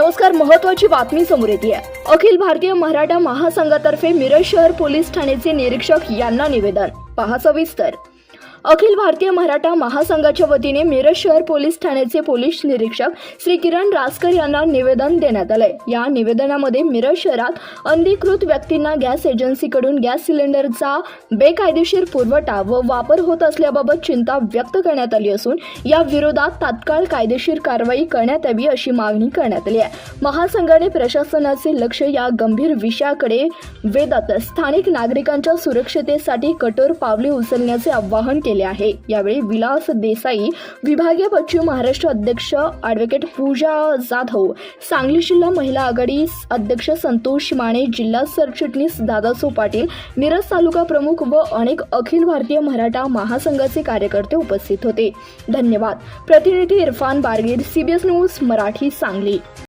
नमस्कार, महत्त्वाची बातमी समोर येते आहे। अखिल भारतीय मराठा महासंघातर्फे मिरज शहर पोलीस ठाण्याचे निरीक्षक यांना निवेदन। पहा सविस्तर। अखिल भारतीय मराठा महासंघाच्या वतीने मिरज शहर पोलीस ठाण्याचे पोलीस निरीक्षक श्री किरण रासकर यांना निवेदन देण्यात आले। या निवेदनामध्ये मिरज शहरात अनधिकृत व्यक्तींना गॅस एजन्सीकडून गॅस सिलेंडरचा बेकायदेशीर पुरवठा व वापर होत असल्याबाबत चिंता व्यक्त करण्यात आली असून या विरोधात तात्काळ कायदेशीर कारवाई करण्यात यावी अशी मागणी करण्यात आली आहे। महासंघाने प्रशासनाचे लक्ष या गंभीर विषयाकडे वेधत स्थानिक नागरिकांच्या सुरक्षिततेसाठी कठोर पावले उचलण्याचे आवाहन केले आहे। यावेळी विलास देसाई, विभागीय पश्चिम महाराष्ट्र अध्यक्ष ॲडव्होकेट पूजा जाधव, सांगली जिल्हा महिला आघाडी अध्यक्ष संतोष माने, जिल्हा सरचिटणीस दादासो पाटील, मिरज तालुका प्रमुख व अनेक अखिल भारतीय मराठा महासंघाचे कार्यकर्ते उपस्थित होते। धन्यवाद। प्रतिनिधी इरफान बारगीर, CBS न्यूज मराठी, सांगली।